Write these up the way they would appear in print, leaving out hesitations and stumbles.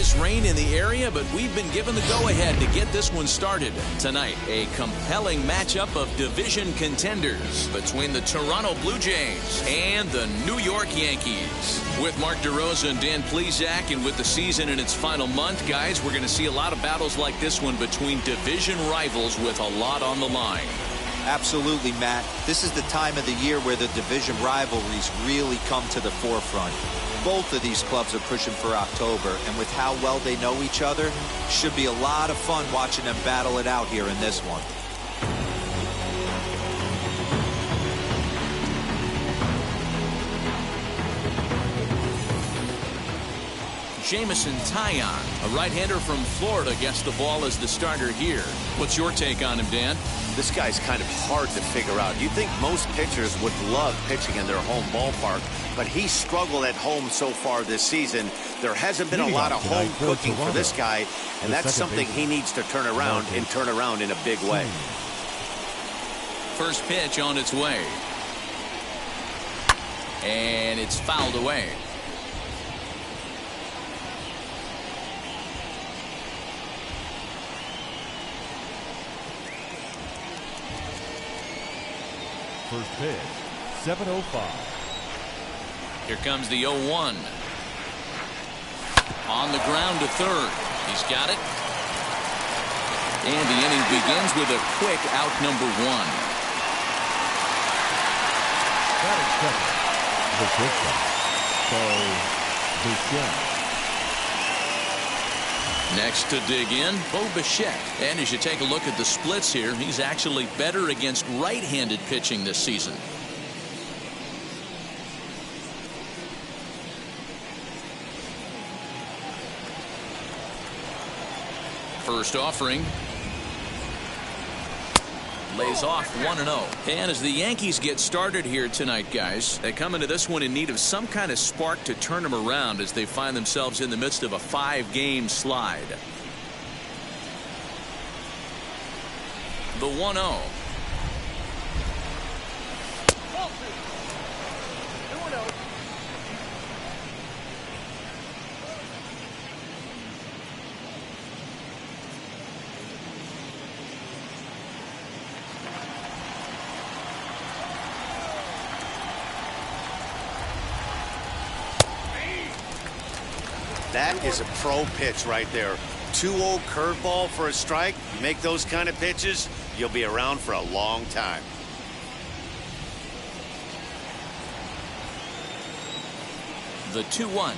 nice rain in the area, but we've been given the go-ahead to get this one started. Tonight, a compelling matchup of division contenders between the Toronto Blue Jays and the New York Yankees. With Mark DeRosa and Dan Plesac, and with the season in its final month, guys, we're going to see a lot of battles like this one between division rivals with a lot on the line. Absolutely, Matt. This is the time of the year where the division rivalries really come to the forefront. Both of these clubs are pushing for October, and with how well they know each other, should be a lot of fun watching them battle it out here in this one. Jamison Taillon, a right-hander from Florida, gets the ball as the starter here. What's your take on him, Dan? This guy's kind of hard to figure out. You'd think most pitchers would love pitching in their home ballpark, but he's struggled at home so far this season. There hasn't been a lot of home cooking for this guy, and that's something he needs to turn around and turn around in a big way. First pitch on its way. And it's fouled away. First pitch, 7:05. Here comes the 0-1. On the ground to third. He's got it. And the inning begins with a quick out, number one. That is second. The pitcher, Bo Bichette. Next to dig in, Bo Bichette. And as you take a look at the splits here, he's actually better against right-handed pitching this season. First offering. Lays off 1-0. And as the Yankees get started here tonight, guys, they come into this one in need of some kind of spark to turn them around as they find themselves in the midst of a 5-game slide. The 1-0. That is a pro pitch right there. 2-0 curveball for a strike. You make those kind of pitches, you'll be around for a long time. The 2-1.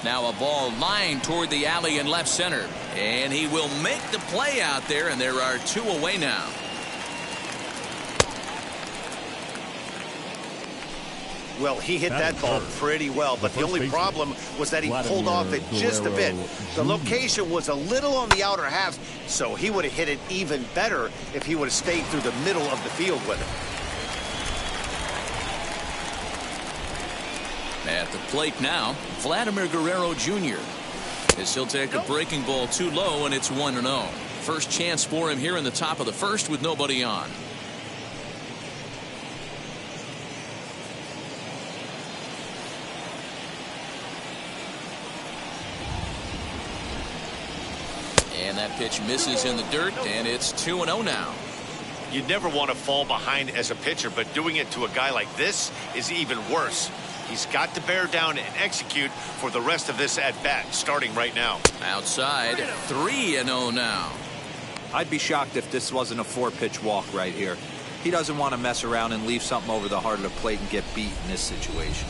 Now a ball lined toward the alley in left center. And he will make the play out there, and there are 2 away now. Well, he hit that ball pretty well, but the only problem was that he pulled off it just a bit. The location was a little on the outer half, so he would have hit it even better if he would have stayed through the middle of the field with it. At the plate now, Vladimir Guerrero Jr. as he'll take a breaking ball too low, and it's 1-0. First chance for him here in the top of the first with nobody on. And that pitch misses in the dirt, and it's 2-0 now. You'd never want to fall behind as a pitcher, but doing it to a guy like this is even worse. He's got to bear down and execute for the rest of this at-bat, starting right now. Outside, 3-0 now. I'd be shocked if this wasn't a 4-pitch walk right here. He doesn't want to mess around and leave something over the heart of the plate and get beat in this situation.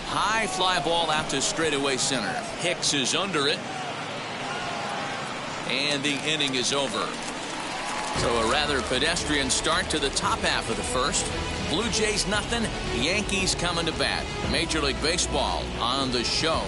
High fly ball out to straightaway center. Hicks is under it. And the inning is over. So a rather pedestrian start to the top half of the first. Blue Jays nothing, Yankees coming to bat. Major League Baseball on the show.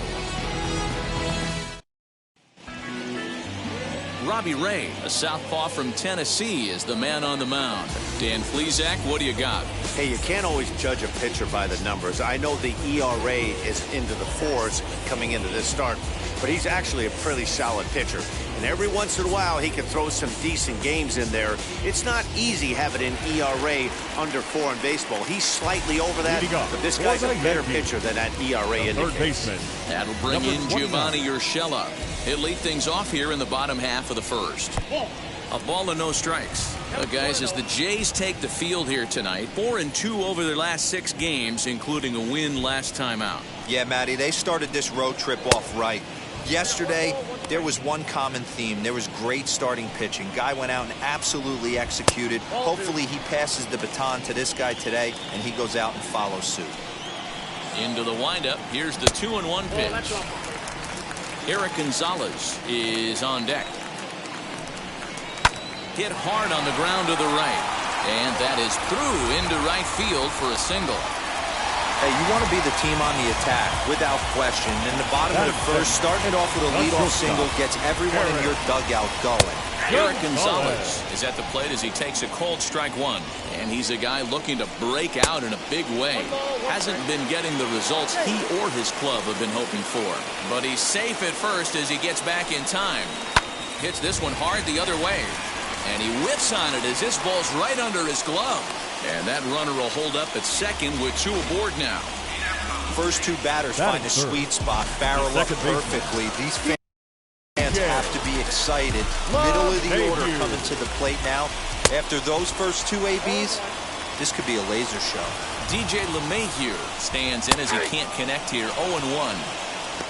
Robbie Ray, a southpaw from Tennessee, is the man on the mound. Dan Plesac, what do you got? Hey, you can't always judge a pitcher by the numbers. I know the ERA is into the 4s coming into this start, but he's actually a pretty solid pitcher. And every once in a while, he can throw some decent games in there. It's not easy having an ERA under 4 in baseball. He's slightly over that, but this guy's a better pitcher than that ERA indicates. That'll bring in Giovanni Urshela. He'll lead things off here in the bottom half of the first. A ball and no strikes. Guys, as the Jays take the field here tonight, 4-2 over their last 6 games, including a win last time out. Yeah, Matty, they started this road trip off right. Yesterday, there was one common theme. There was great starting pitching. Guy went out and absolutely executed. Hopefully he passes the baton to this guy today, and he goes out and follows suit. Into the windup. Here's the 2-1 pitch. Eric Gonzalez is on deck. Hit hard on the ground to the right. And that is through into right field for a single. Hey, you want to be the team on the attack, without question. In the bottom of the first, starting it off with a leadoff single gets everyone in your dugout going. Eric Gonzalez is at the plate as he takes a cold strike one. And he's a guy looking to break out in a big way. Hasn't been getting the results he or his club have been hoping for. But he's safe at first as he gets back in time. Hits this one hard the other way. And he whiffs on it as this ball's right under his glove. And that runner will hold up at second with 2 aboard now. First 2 batters find a sweet spot, barrel up perfectly. These fans have to be excited. Middle of the order coming to the plate now. After those first 2 ABs, this could be a laser show. DJ LeMahieu stands in as he can't connect here. 0-1.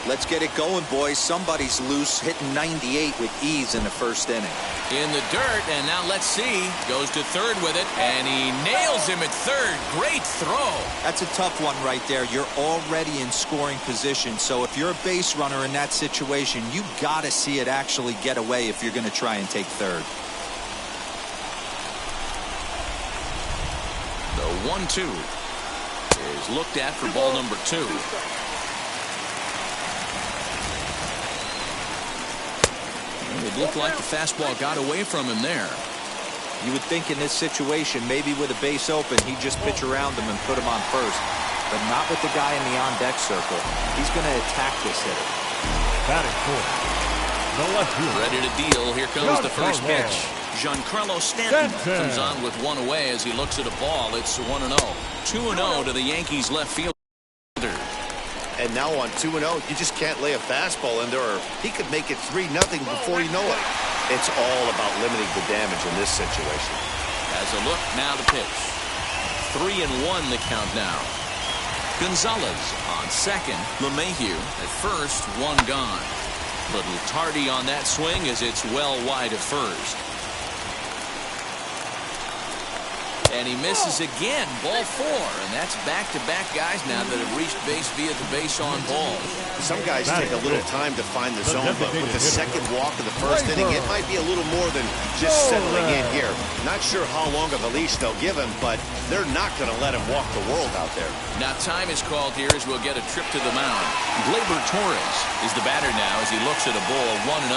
Let's get it going, boys. Somebody's loose, hitting 98 with ease in the first inning. In the dirt, and now let's see. Goes to third with it, and he nails him at third. Great throw. That's a tough one right there. You're already in scoring position, so if you're a base runner in that situation, you got to see it actually get away if you're going to try and take third. The 1-2 is looked at for ball number 2. It looked like the fastball got away from him there. You would think in this situation, maybe with a base open, he'd just pitch around him and put him on first. But not with the guy in the on-deck circle. He's going to attack this hitter. Batting fourth. The left field. Ready to deal. Here comes the first pitch. Giancarlo Stanton comes on with 1 away as he looks at a ball. It's 1-0. 2-0 to the Yankees left fielder. And now on 2-0, you just can't lay a fastball in there, or he could make it 3-0 before you know it. It's all about limiting the damage in this situation. As a look, now the pitch. 3-1 the count now. Gonzalez on second. LeMahieu at first, 1 gone. Little tardy on that swing as it's well wide of first. And he misses again. Ball 4. And that's back-to-back guys now that have reached base via the base on ball. Some guys take a little time to find the zone, but with the second walk of the first inning, it might be a little more than just settling in here. Not sure how long of a leash they'll give him, but they're not going to let him walk the world out there. Now time is called here as we'll get a trip to the mound. Gleyber Torres is the batter now as he looks at a ball 1-0.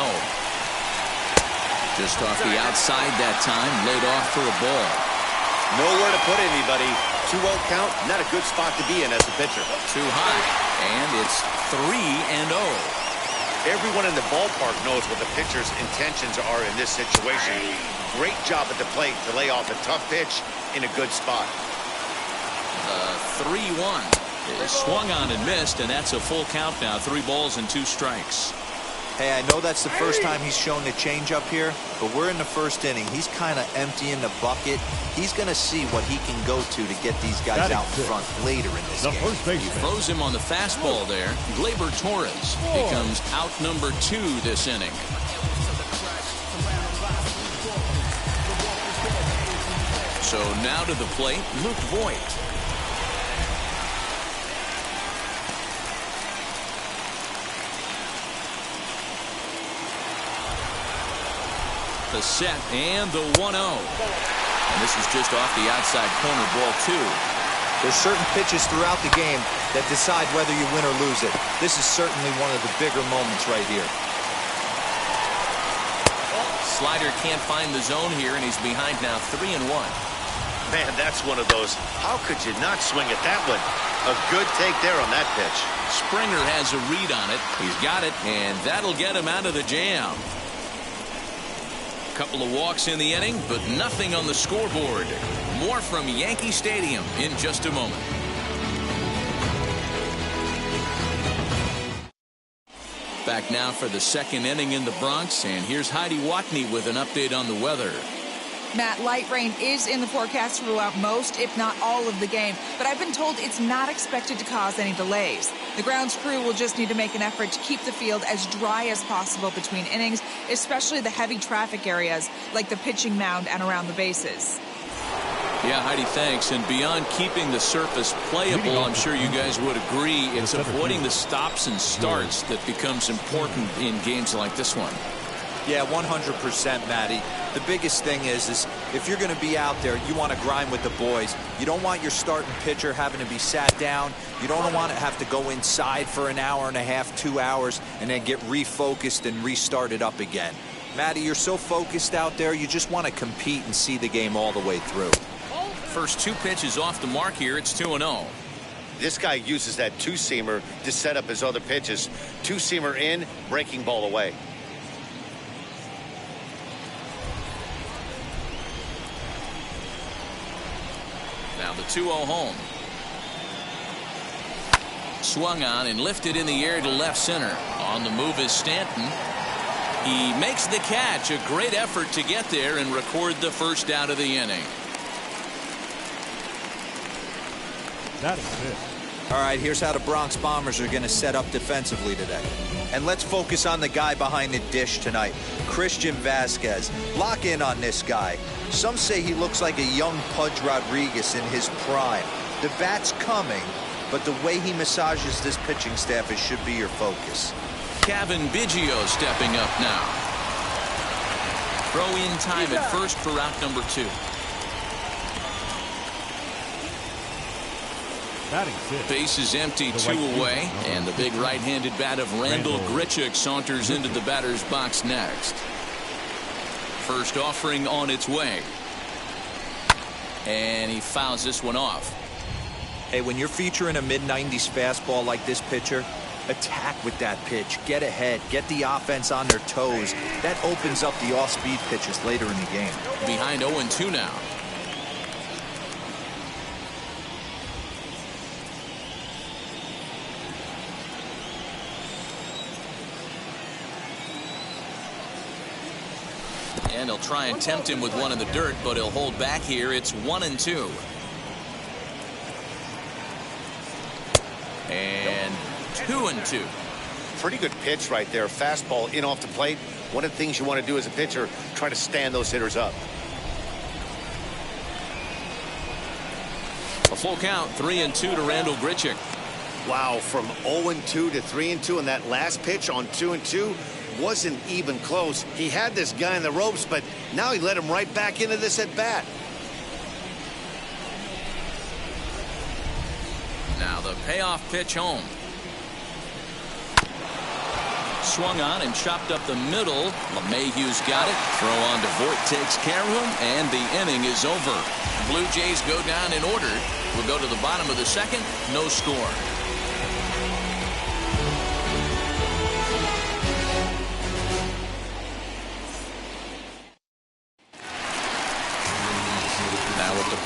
Just off the outside that time, laid off for a ball. Nowhere to put anybody. 2-0 count, not a good spot to be in as a pitcher. Too high, and it's 3-0. Everyone in the ballpark knows what the pitcher's intentions are in this situation. Great job at the plate to lay off a tough pitch in a good spot. 3-1 is swung on and missed, and that's a full count now. 3 balls and 2 strikes. Hey, I know that's the first time he's shown the changeup here, but we're in the first inning. He's kind of emptying the bucket. He's going to see what he can go to get these guys out in front later in this game. He froze him on the fastball there. Gleyber Torres becomes out number 2 this inning. So now to the plate, Luke Voigt. The set and the 1-0. And this is just off the outside corner, ball 2. There's certain pitches throughout the game that decide whether you win or lose it. This is certainly one of the bigger moments right here. Slider can't find the zone here, and he's behind now 3-1. Man, that's one of those. How could you not swing at that one? A good take there on that pitch. Springer has a read on it. He's got it, and that'll get him out of the jam. Couple of walks in the inning, but nothing on the scoreboard. More from Yankee Stadium in just a moment. Back now for the second inning in the Bronx, and here's Heidi Watney with an update on the weather. Matt, light rain is in the forecast throughout most, if not all, of the game, but I've been told it's not expected to cause any delays. The grounds crew will just need to make an effort to keep the field as dry as possible between innings, especially the heavy traffic areas like the pitching mound and around the bases. Yeah, Heidi, thanks. And beyond keeping the surface playable, I'm sure you guys would agree, it's avoiding the stops and starts that becomes important in games like this one. Yeah, 100%, Matty. The biggest thing is if you're going to be out there, you want to grind with the boys. You don't want your starting pitcher having to be sat down. You don't want to have to go inside for an hour and a half, 2 hours, and then get refocused and restarted up again. Matty, you're so focused out there, you just want to compete and see the game all the way through. First two pitches off the mark here. It's 2-0. This guy uses that two-seamer to set up his other pitches. Two-seamer in, breaking ball away. Now the 2-0 home. Swung on and lifted in the air to left center. On the move is Stanton. He makes the catch. A great effort to get there and record the first out of the inning. That is it. All right, here's how the Bronx Bombers are going to set up defensively today. And let's focus on the guy behind the dish tonight, Christian Vasquez. Lock in on this guy. Some say he looks like a young Pudge Rodriguez in his prime. The bat's coming, but the way he massages this pitching staff, it should be your focus. Kevin Biggio stepping up now. Throw in time at first for out number 2. Base is empty, 2 away, and the big right-handed bat of Randall Grichuk saunters into the batter's box next. First offering on its way. And he fouls this one off. Hey, when you're featuring a mid-90s fastball like this pitcher, attack with that pitch. Get ahead. Get the offense on their toes. That opens up the off-speed pitches later in the game. Behind 0-2 now. And he'll try and tempt him with one in the dirt, but he'll hold back here. It's 1-2. And 2-2. Pretty good pitch right there. Fastball in off the plate. One of the things you want to do as a pitcher, try to stand those hitters up. A full count, 3-2 to Randall Grichuk. Wow, from 0-2 to 3-2, and that last pitch on 2-2 wasn't even close. He had this guy in the ropes, but now he let him right back into this at bat. Now the payoff pitch home. Swung on and chopped up the middle. LeMahieu's got it. Throw on to Voit takes care of him, and the inning is over. Blue Jays go down in order. We'll go to the bottom of the second. No score.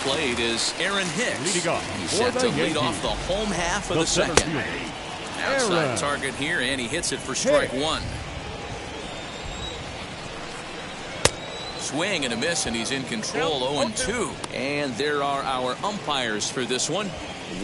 Plate is Aaron Hicks. He's set to lead off the home half of the second. Outside target here, and he hits it for strike 1. Swing and a miss, and he's in control. 0-2. And there are our umpires for this one.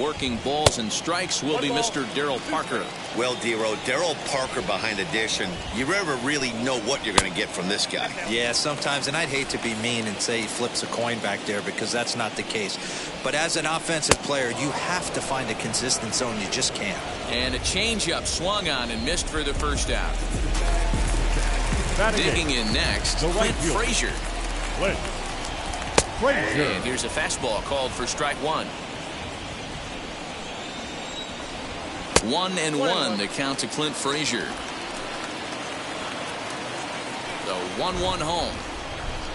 Working balls and strikes will be Mr. Darryl Parker. Well, Dero, Darryl Parker behind the dish, and you never really know what you're going to get from this guy. Yeah, sometimes, and I'd hate to be mean and say he flips a coin back there, because that's not the case. But as an offensive player, you have to find a consistent zone. You just can't. And a changeup swung on and missed for the first out. Digging in next, Clint Frazier. And here's a fastball called for strike 1. 1-1 to count to Clint Frazier. The 1-1 home.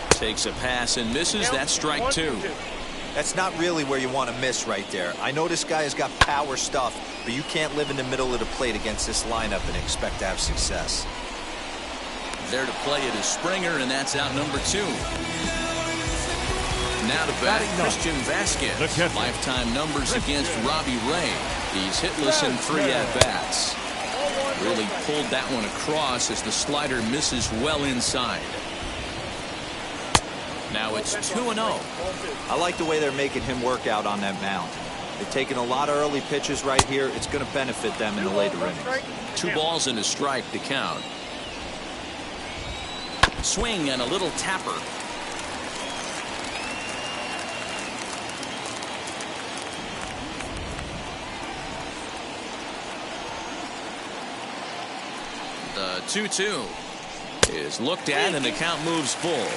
Takes a pass and misses. That's strike 2. That's not really where you want to miss right there. I know this guy has got power stuff, but you can't live in the middle of the plate against this lineup and expect to have success. There to play it is Springer, and that's out number 2. Now to bat, Christian Vasquez. Lifetime numbers against Robbie Ray. He's hitless in 3 at-bats. Really pulled that one across as the slider misses well inside. Now it's 2-0. I like the way they're making him work out on that mound. They're taking a lot of early pitches right here. It's going to benefit them in the later innings. 2 balls and a strike to count. Swing and a little tapper. The 2-2 is looked at and the count moves full.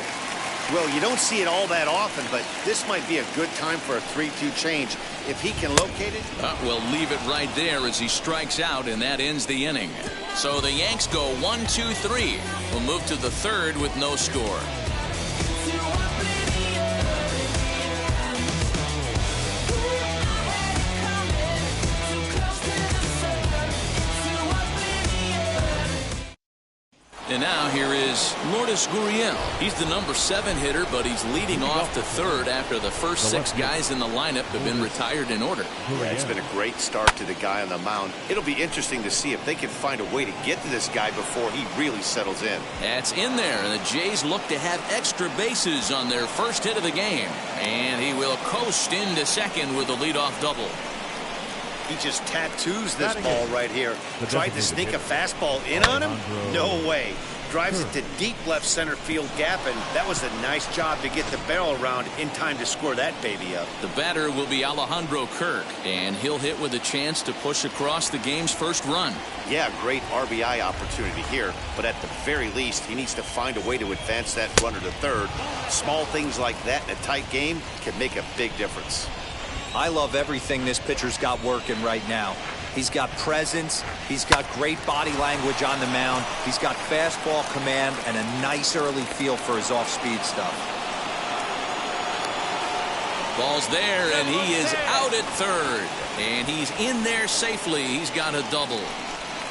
Well, you don't see it all that often, but this might be a good time for a 3-2 change if he can locate it. We'll leave it right there as he strikes out, and that ends the inning. So the Yanks go 1-2-3. We'll move to the 3rd with no score. And now here is Lourdes Gurriel. He's the number 7 hitter, but he's leading off the 3rd after the first 6 guys in the lineup have been retired in order. Yeah, it's been a great start to the guy on the mound. It'll be interesting to see if they can find a way to get to this guy before he really settles in. That's in there, and the Jays look to have extra bases on their first hit of the game. And he will coast into second with a leadoff double. He just tattoos this ball right here. Tried to sneak a fastball in on him? No way. Drives it to deep left center field gap, and that was a nice job to get the barrel around in time to score that baby up. The batter will be Alejandro Kirk, and he'll hit with a chance to push across the game's first run. Yeah, great RBI opportunity here, but at the very least, he needs to find a way to advance that runner to third. Small things like that in a tight game can make a big difference. I love everything this pitcher's got working right now. He's got presence. He's got great body language on the mound. He's got fastball command and a nice early feel for his off-speed stuff. Ball's there, and he is out at 3rd. And he's in there safely. He's got a double.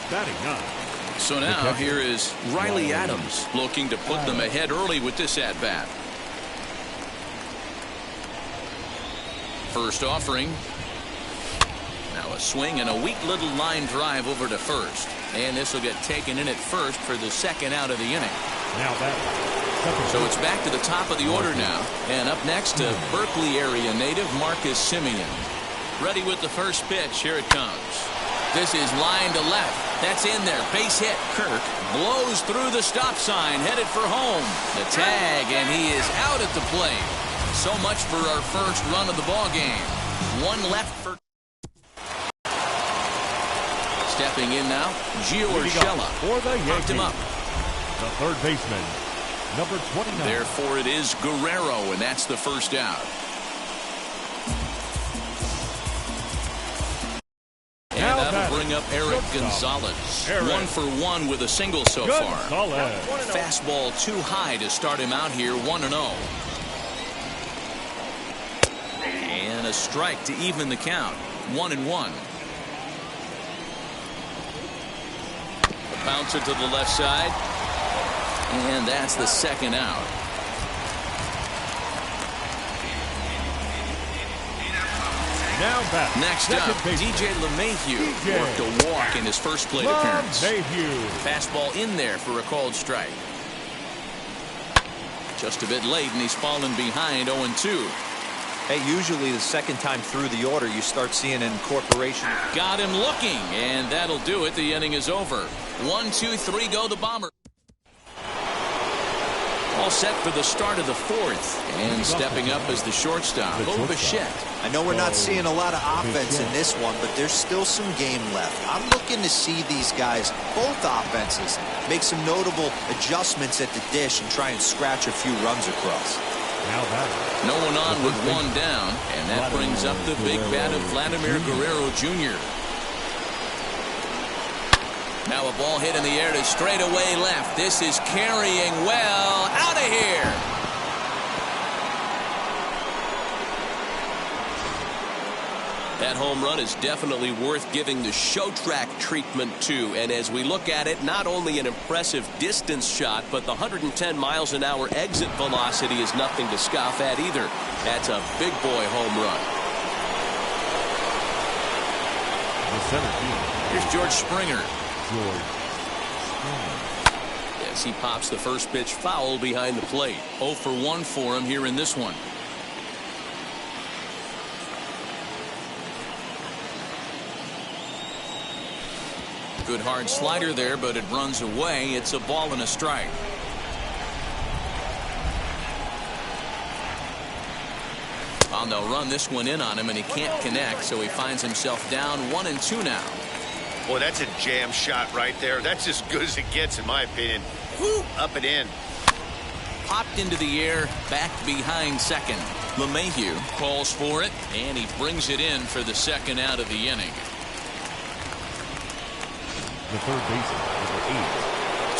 Batting 9. So now here is Riley Adams looking to put them ahead early with this at-bat. First offering. Now a swing and a weak little line drive over to first. And this will get taken in at first for the 2nd out of the inning. Now that. So it's back to the top of the order now. And up next to Berkeley area native Marcus Simeon. Ready with the first pitch. Here it comes. This is line to left. That's in there. Base hit. Kirk blows through the stop sign. Headed for home. The tag, and he is out at the plate. So much for our first run of the ball game. 1 left for. Stepping in now, Gio Urshela. Popped him up. The 3rd baseman, number 29. Therefore, it is Guerrero, and that's the first out. And that'll bring up Eric Gonzalez. 1 for 1 with a single so far. Fastball too high to start him out here, 1-0. And a strike to even the count, 1-1. A bouncer to the left side, and that's the 2nd out. Now back. Next up, DJ LeMahieu worked a walk in his first plate appearance. Fastball in there for a called strike. Just a bit late, and he's fallen behind 0-2. Hey, usually the 2nd time through the order, you start seeing an incorporation. Got him looking, and that'll do it. The inning is over. 1-2-3 go the Bombers. All set for the start of the 4th. And stepping up as the shortstop, Bo Bichette. I know we're not seeing a lot of offense in this one, but there's still some game left. I'm looking to see these guys, both offenses, make some notable adjustments at the dish and try and scratch a few runs across. No one on with 1 down, and that brings up the big bat of Vladimir Guerrero Jr. Now a ball hit in the air to straightaway left. This is carrying well. Out of here. That home run is definitely worth giving the show track treatment to. And as we look at it, not only an impressive distance shot, but the 110 miles an hour exit velocity is nothing to scoff at either. That's a big boy home run. The center field. Here's George Springer. As he pops the first pitch foul behind the plate. 0 for 1 for him here in this one. Good hard slider there, but it runs away. It's a ball and a strike. Well, they'll run this one in on him, and he can't connect, so he finds himself down 1-2 now. Boy, that's a jam shot right there. That's as good as it gets, in my opinion. Woo, up and in. Popped into the air, back behind second. LeMahieu calls for it, and he brings it in for the second out of the inning. The third baseman, number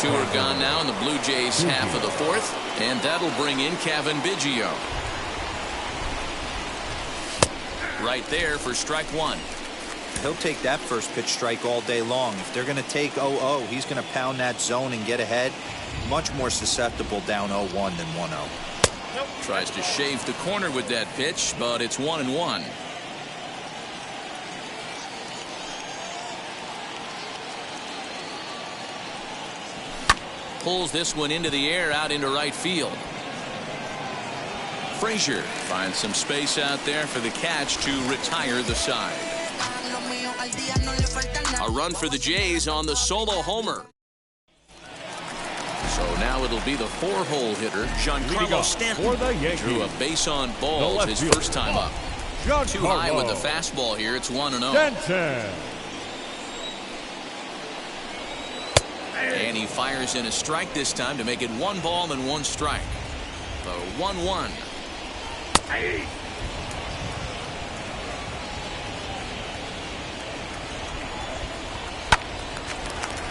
8. 2 are gone now in the Blue Jays half of the fourth, and that'll bring in Kevin Biggio. Right there for strike 1. He'll take that first pitch strike all day long. If they're going to take 0-0, he's going to pound that zone and get ahead. Much more susceptible down 0-1 than 1-0. Tries to shave the corner with that pitch, but it's 1-1. Pulls this one into the air out into right field. Frazier finds some space out there for the catch to retire the side. A run for the Jays on the solo homer. So now it'll be the 4-hole hitter, Giancarlo Stanton. Drew a base on balls his first time up. Too high with the fastball here. It's 1-0. Stanton. And he fires in a strike this time to make it 1 ball and 1 strike. The 1-1.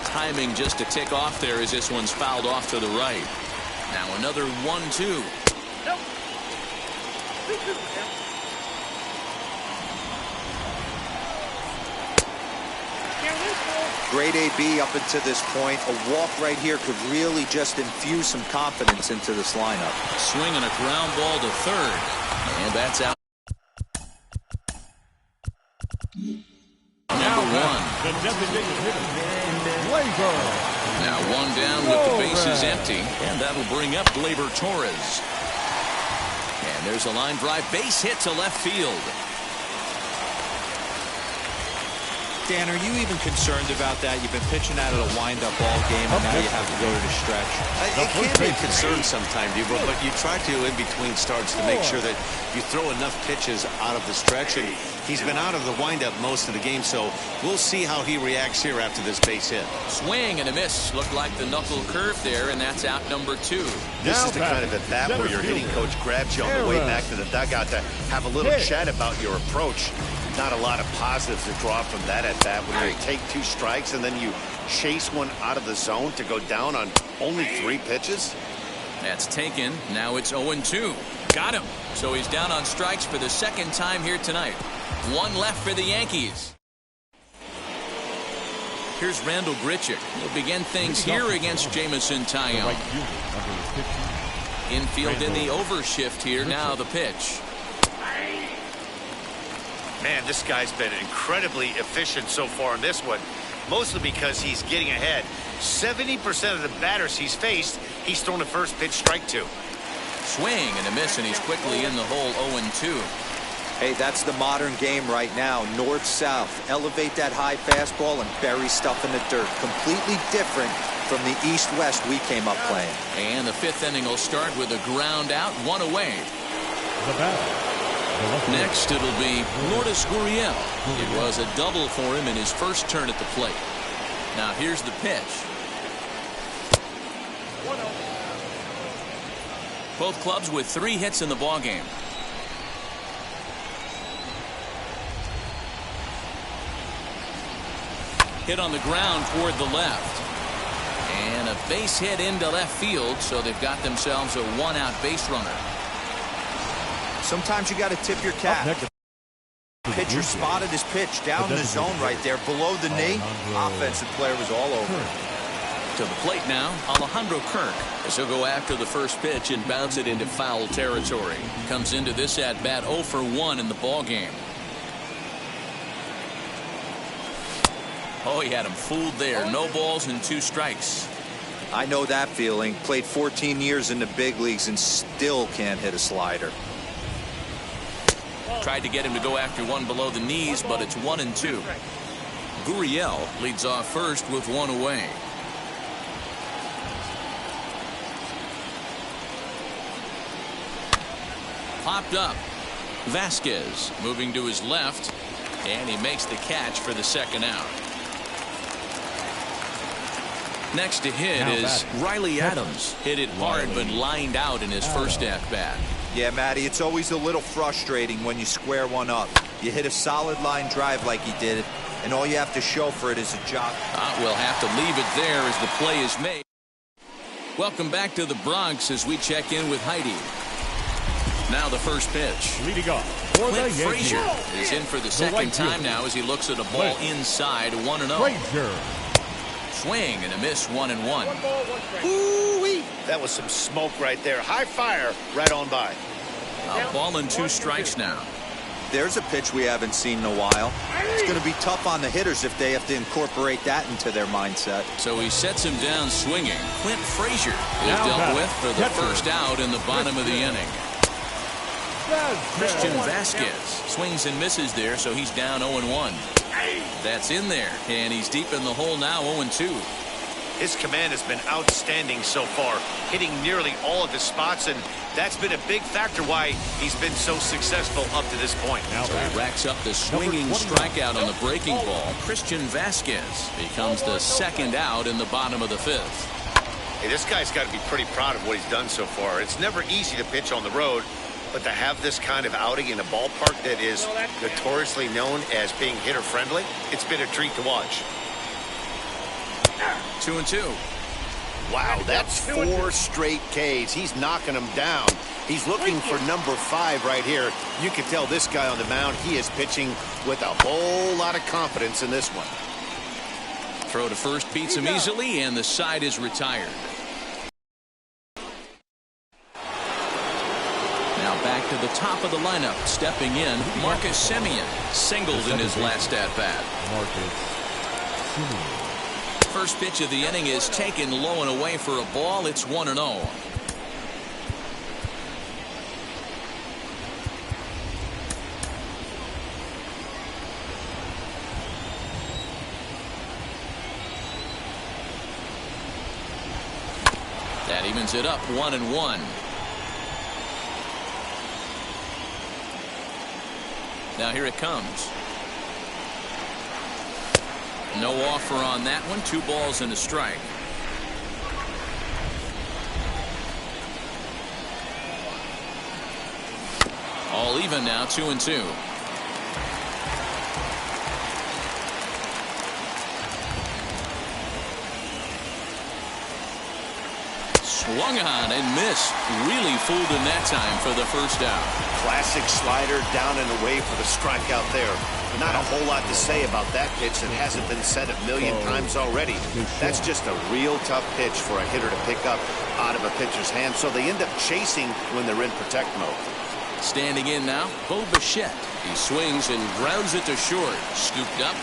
Timing just to tick off there as this one's fouled off to the right. Now another 1-2. Great AB up until this point. A walk right here could really just infuse some confidence into this lineup. Swinging a ground ball to third. And that's out. Number 1. The designated hitter, Gleyber. Now 1 down with the bases empty. And that'll bring up Gleyber Torres. And there's a line drive base hit to left field. Dan, are you even concerned about that? You've been pitching out of a wind-up ball game, and now you have to go to the stretch. It can be a concern sometimes, but you try to, in between starts, to make sure that you throw enough pitches out of the stretch. And he's been out of the windup most of the game, so we'll see how he reacts here after this base hit. Swing and a miss. Looked like the knuckle curve there, and that's out number 2. This is the kind of at bat where your hitting coach grabs you on the way back to the dugout to have a little chat about your approach. Not a lot of positives to draw from that at bat when you take 2 strikes and then you chase one out of the zone to go down on only 3 pitches. That's taken. Now it's 0-2. Got him. So he's down on strikes for the second time here tonight. 1 left for the Yankees. Here's Randall Grichuk. He'll begin things here against Jameson Taillon. Infield in the overshift here. Now the pitch. Man, this guy's been incredibly efficient so far in this one, mostly because he's getting ahead. 70% of the batters he's faced, he's thrown the first pitch strike to. Swing and a miss, and he's quickly in the hole. 0-2. Hey, that's the modern game right now. North-south. Elevate that high fastball and bury stuff in the dirt. Completely different from the east-west we came up playing. And the 5th inning will start with a ground out, 1 away. The batter. Next, it'll be Lourdes Gurriel. It was a double for him in his first turn at the plate. Now here's the pitch. Both clubs with 3 hits in the ballgame. Hit on the ground toward the left. And a base hit into left field, so they've got themselves a 1-out base runner. Sometimes you got to tip your cap. pitcher spotted his pitch down in the zone right there, below the knee. Offensive player was all over it. To the plate now, Alejandro Kirk, as he'll go after the first pitch and bounce it into foul territory. Comes into this at-bat 0 for 1 in the ballgame. Oh, he had him fooled there. No balls and 2 strikes. I know that feeling. Played 14 years in the big leagues and still can't hit a slider. Tried to get him to go after one below the knees, but it's 1-2. Gurriel leads off first with 1 away. Popped up. Vasquez moving to his left, and he makes the catch for the second out. Next to hit is Riley Adams. Hit it hard but lined out in his first at-bat. Yeah, Matty, it's always a little frustrating when you square one up. You hit a solid line drive like he did, and all you have to show for it is a jog. We'll have to leave it there as the play is made. Welcome back to the Bronx as we check in with Heidi. Now the first pitch. Leading off for Clint the Yankees Frazier is in for the second time now as he looks at a ball inside 1-0. Frazier. Swing and a miss 1-1. Ooh-wee. That was some smoke right there. High fire right on by. A ball and 2 strikes now. There's a pitch we haven't seen in a while. It's going to be tough on the hitters if they have to incorporate that into their mindset. So he sets him down swinging. Clint Frazier is Now dealt with for the catcher. first out in the bottom of the inning. Christian Vasquez swings and misses there, so he's down 0-1. That's in there, and he's deep in the hole now, 0-2. His command has been outstanding so far, hitting nearly all of his spots, and that's been a big factor why he's been so successful up to this point. So he racks up the swinging strikeout on the breaking ball. Christian Vasquez becomes the second out in the bottom of the 5th. Hey, this guy's got to be pretty proud of what he's done so far. It's never easy to pitch on the road, but to have this kind of outing in a ballpark that is notoriously known as being hitter-friendly, it's been a treat to watch. 2-2. Wow, that's 4 straight Ks. He's knocking them down. He's looking for number 5 right here. You can tell this guy on the mound, he is pitching with a whole lot of confidence in this one. Throw to first beats him easily, and the side is retired. Now back to the top of the lineup. Stepping in, Marcus Semien singled in his last at-bat. First pitch of the inning is taken low and away for a ball. It's 1-0. That evens it up 1-1. Now here it comes. No offer on that one. 2 balls and a strike. All even now, 2-2. Swung on and missed. Really fooled him that time for the first out. Classic slider down and away for the strikeout there. Not a whole lot to say about that pitch that hasn't been said a million times already. That's just a real tough pitch for a hitter to pick up out of a pitcher's hand, so they end up chasing when they're in protect mode. Standing in now, Bo Bichette. He swings and grounds it to short. Scooped up.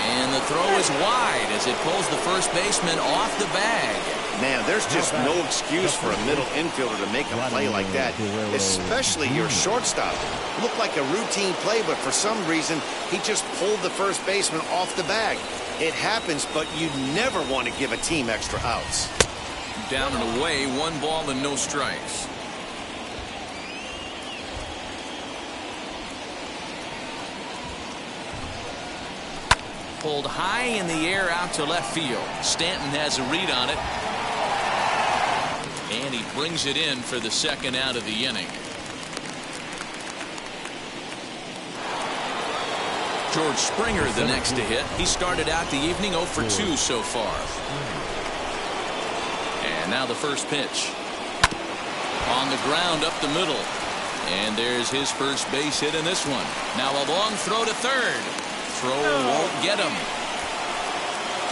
And the throw is wide as it pulls the first baseman off the bag. Man, there's just no excuse for a middle infielder to make a play like that, especially your shortstop. Looked like a routine play, but for some reason, he just pulled the first baseman off the bag. It happens, but you never want to give a team extra outs. Down and away, 1 ball and no strikes. Pulled high in the air out to left field. Stanton has a read on it. And he brings it in for the second out of the inning. George Springer the next to hit. He started out the evening 0 for 2 so far. And now the first pitch. On the ground up the middle. And there's his first base hit in this one. Now a long throw to third. Throw won't get him.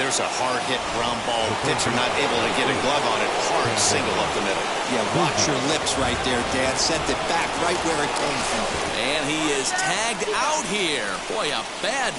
There's a hard hit ground ball. Pitcher not able to get a glove on it. Hard single up the middle. Yeah, watch your lips right there, Dan. Sent it back right where it came from. And he is tagged out here. Boy, a bad